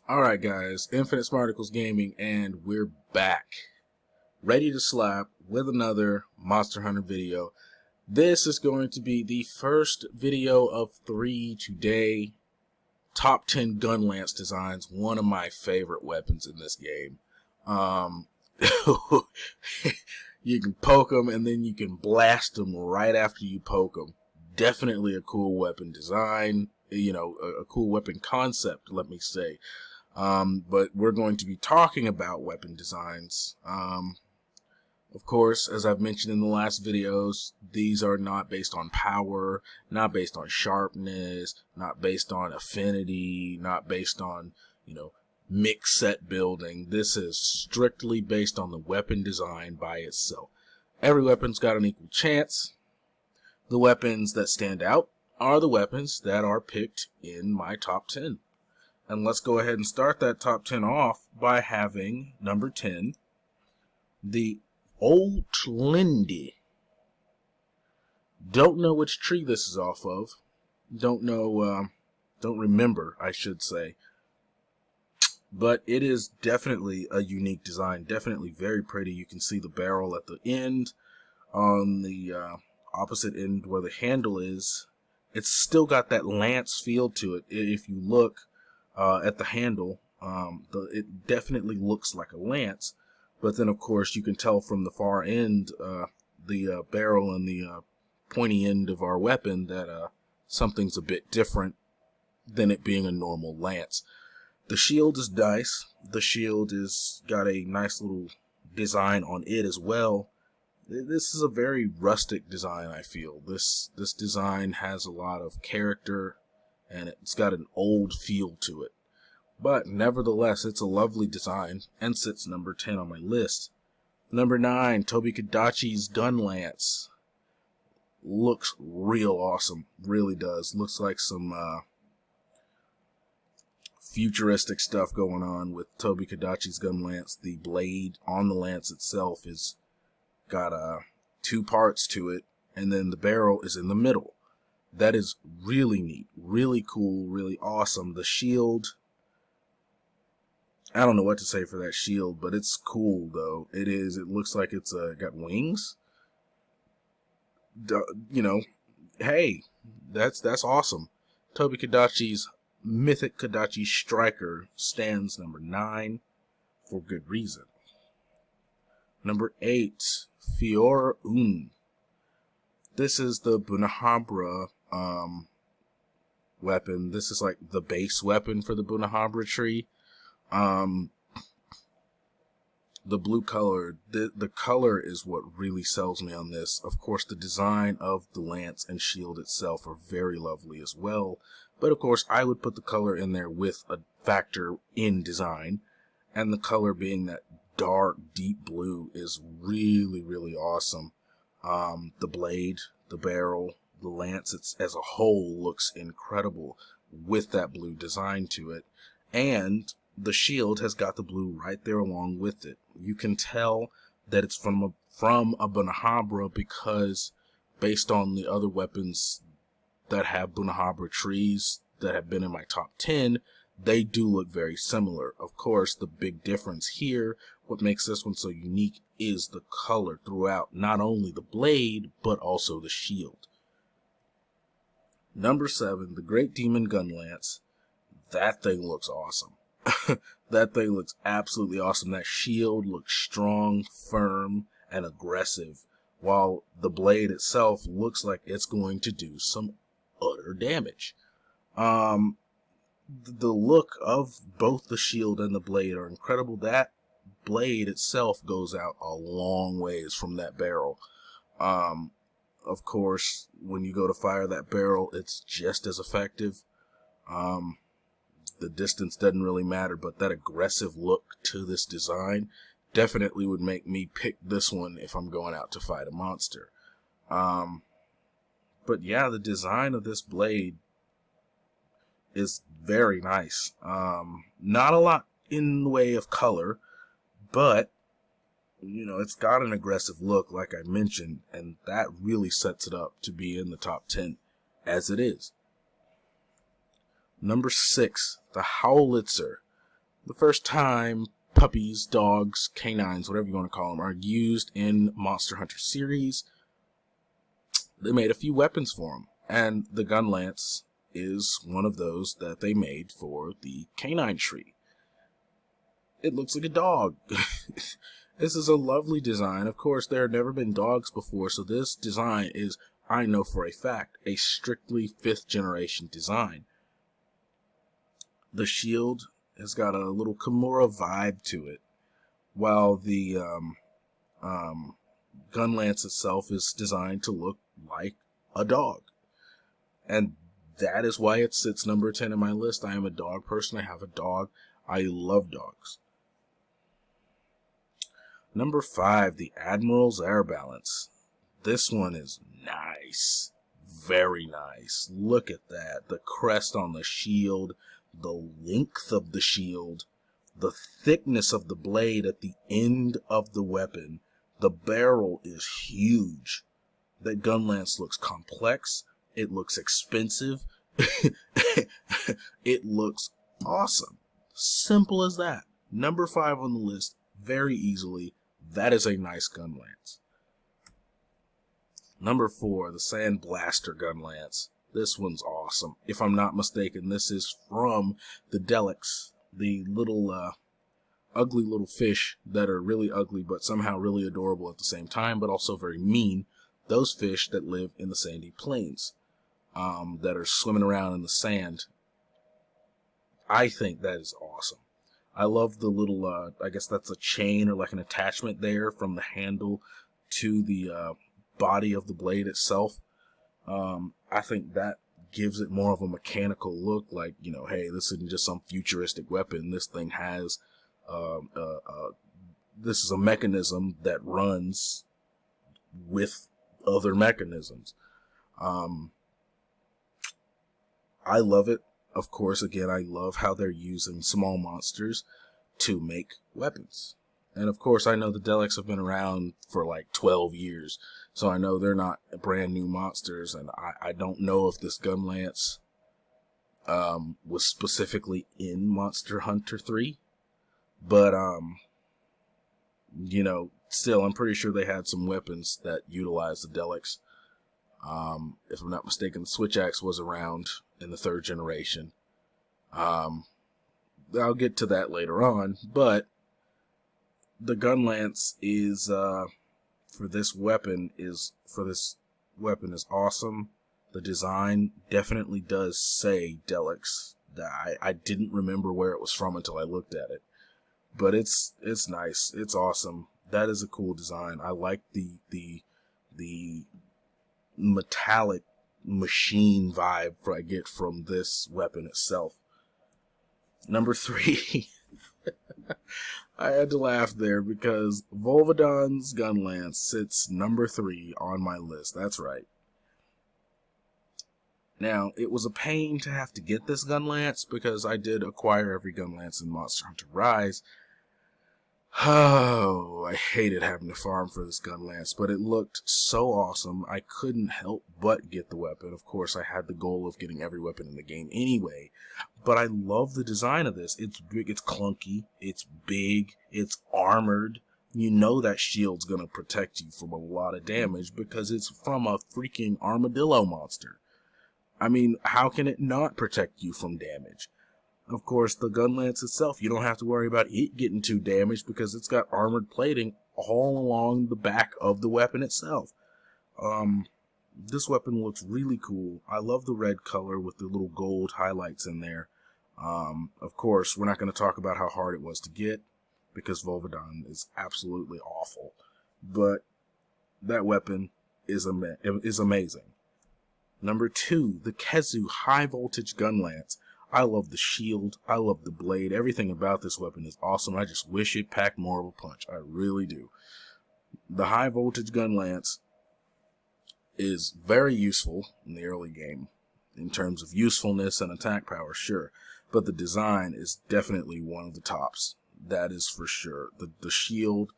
Alright guys, Infinite Smarticulls Gaming, and we're back. Ready to slap with another Monster Hunter video. This is going to be the first video of 3 today. Top 10 gun lance designs, one of my favorite weapons in this game. You can poke them and then you can blast them right after you poke them. Definitely a cool weapon design, a cool weapon concept, let me say. But we're going to be talking about weapon designs. Of course, as I've mentioned in the last videos, these are not based on power, not based on sharpness, not based on affinity, not based on, mix set building. This is strictly based on the weapon design by itself. Every weapon's got an equal chance. The weapons that stand out are the weapons that are picked in my top 10. And let's go ahead and start that top 10 off by having number 10, the Lindsey. Don't know which tree this is off of. Don't remember, I should say. But it is definitely a unique design, definitely very pretty. You can see the barrel at the end. On the opposite end where the handle is, it's still got that lance feel to it. If you look at the handle, it definitely looks like a lance, but then of course you can tell from the far end, the barrel and the pointy end of our weapon, that something's a bit different than it being a normal lance. The shield is nice. The shield is got a nice little design on it as well. This is a very rustic design, I feel. This design has a lot of character, and it's got an old feel to it. But nevertheless, it's a lovely design and sits number 10 on my list. Number 9, Toby Kadachi's gun lance. Looks real awesome. Really does. Looks like some futuristic stuff going on with Toby Kadachi's gun lance. The blade on the lance itself is got 2 parts to it, and then the barrel is in the middle. That is really neat, really cool, really awesome. The shield, I don't know what to say for that shield, but it's cool though. It looks like it's got wings. Hey, that's awesome. Toby Kadachi's Mythic Kadachi Striker stands number 9 for good reason. Number 8, Fjorun. This is the Bunhabra weapon. This is like the base weapon for the Bunhabra tree. The blue color, the color is what really sells me on this. Of course, the design of the lance and shield itself are very lovely as well. But of course, I would put the color in there with a factor in design. And the color being that dark, deep blue is really, really awesome. The blade, the barrel, the lance as a whole looks incredible with that blue design to it. And the shield has got the blue right there along with it. You can tell that it's from a Bunhabra because based on the other weapons that have Bunhabra trees that have been in my top 10, they do look very similar. Of course, the big difference here, what makes this one so unique, is the color throughout, not only the blade, but also the shield. Number 7, the Great Demon Gun Lance. That thing looks awesome. That thing looks absolutely awesome. That shield looks strong, firm, and aggressive, while the blade itself looks like it's going to do some utter damage. The look of both the shield and the blade are incredible. That blade itself goes out a long ways from that barrel. Of course, when you go to fire that barrel, it's just as effective. The distance doesn't really matter, but that aggressive look to this design definitely would make me pick this one if I'm going out to fight a monster. But yeah, the design of this blade is very nice. Not a lot in the way of color, but it's got an aggressive look, like I mentioned, and that really sets it up to be in the top 10 as it is. Number 6, the Howlitzer. The first time puppies, dogs, canines, whatever you want to call them, are used in Monster Hunter series, they made a few weapons for them. And the gun lance is one of those that they made for the canine tree. It looks like a dog. This is a lovely design. Of course, there have never been dogs before, so this design is, I know for a fact, a strictly 5th generation design. The shield has got a little Kimura vibe to it, while the gun lance itself is designed to look like a dog. And that is why it sits number 10 in my list. I am a dog person. I have a dog. I love dogs. Number 5, the Admiral's Air Balance. This one is nice. Very nice. Look at that. The crest on the shield, the length of the shield, the thickness of the blade at the end of the weapon. The barrel is huge. That gun lance looks complex. It looks expensive. It looks awesome. Simple as that. Number 5 on the list, very easily. That is a nice gun lance. Number 4, the Sand Blaster gun lance. This one's awesome. If I'm not mistaken, this is from the Delics, the little ugly little fish that are really ugly but somehow really adorable at the same time, but also very mean. Those fish that live in the sandy plains, that are swimming around in the sand. I think that is awesome. I love the little, I guess that's a chain or like an attachment there from the handle to the body of the blade itself. I think that gives it more of a mechanical look, like, you know, hey, this isn't just some futuristic weapon. This thing has, this is a mechanism that runs with other mechanisms. I love it. Of course, again, I love how they're using small monsters to make weapons. And of course, I know the Delics have been around for like 12 years, so I know they're not brand new monsters, and I don't know if this gun lance was specifically in Monster Hunter 3, but you know, still, I'm pretty sure they had some weapons that utilized the Delics. If I'm not mistaken, the Switch Axe was around in the 3rd generation. I'll get to that later on, but the gun lance is for this weapon is awesome. The design definitely does say Delics. I didn't remember where it was from until I looked at it, but it's nice. It's awesome. That is a cool design. I like the metallic machine vibe I get from this weapon itself. Number 3. I had to laugh there because Vulvodyne's gun lance sits number 3 on my list. That's right. Now, it was a pain to have to get this gun lance because I did acquire every gun lance in Monster Hunter Rise. Oh, I hated having to farm for this gun lance, but it looked so awesome. I couldn't help but get the weapon. Of course, I had the goal of getting every weapon in the game anyway, but I love the design of this. It's big, it's clunky, it's big, it's armored. You know that shield's gonna protect you from a lot of damage because it's from a freaking armadillo monster. I mean, how can it not protect you from damage? Of course, the gun lance itself, you don't have to worry about it getting too damaged because it's got armored plating all along the back of the weapon itself. This weapon looks really cool. I love the red color with the little gold highlights in there. Of course, we're not going to talk about how hard it was to get because Vulvodyne is absolutely awful. But that weapon is amazing. Number 2, the Kezu high voltage gun lance. I love the shield. I love the blade. Everything about this weapon is awesome. I just wish it packed more of a punch. I really do. The high voltage gun lance is very useful in the early game in terms of usefulness and attack power, sure. But the design is definitely one of the tops. That is for sure. The shield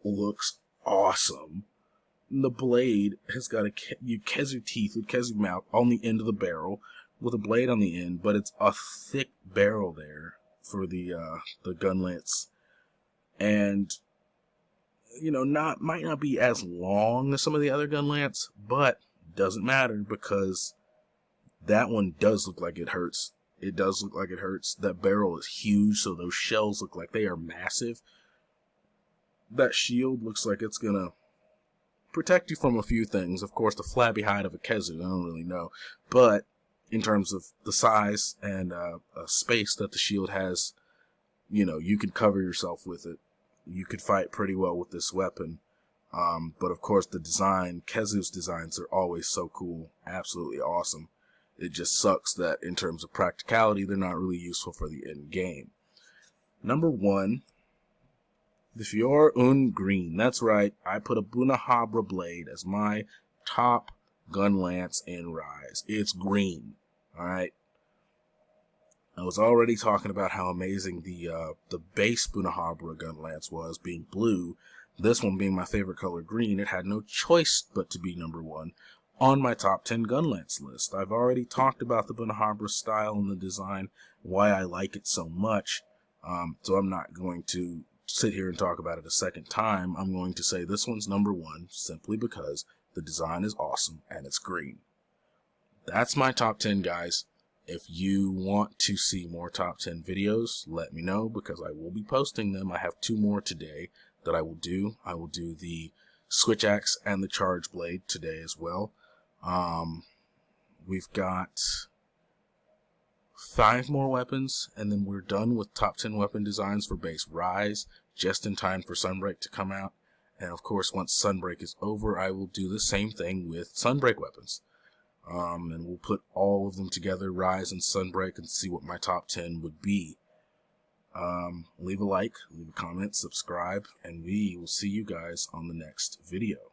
looks awesome. The blade has got Kezu teeth with Kezu mouth on the end of the barrel with a blade on the end, but it's a thick barrel there. for the gun lance, and you know, might not be as long as some of the other gun lance, but doesn't matter because that one does look like it hurts. It does look like it hurts. That barrel is huge, so those shells look like they are massive. That shield looks like it's gonna protect you from a few things. Of course, the flabby hide of a Kezu, I don't really know, but in terms of the size and space that the shield has, you know, you can cover yourself with it. You could fight pretty well with this weapon. But of course, the design, Kezu's designs are always so cool, absolutely awesome. It just sucks that in terms of practicality, they're not really useful for the end game. Number 1, the Fjorun Green. That's right, I put a Bunahabra blade as my top gun lance in Rise. It's green, alright? I was already talking about how amazing the base Bunahabra gun lance was, being blue. This one being my favorite color, green. It had no choice but to be number 1 on my top 10 gun lance list. I've already talked about the Bunahabra style and the design, why I like it so much. So I'm not going to sit here and talk about it a second time. I'm going to say this one's number 1 simply because the design is awesome and it's green. That's my top 10, guys. If you want to see more top 10 videos, let me know because I will be posting them. I have 2 more today that I will do. I will do the switch axe and the charge blade today as well. We've got 5 more weapons, and then we're done with top 10 weapon designs for base Rise, just in time for Sunbreak to come out. And of course, once Sunbreak is over, I will do the same thing with Sunbreak weapons. And we'll put all of them together, Rise and Sunbreak, and see what my top 10 would be. Leave a like, leave a comment, subscribe, and we will see you guys on the next video.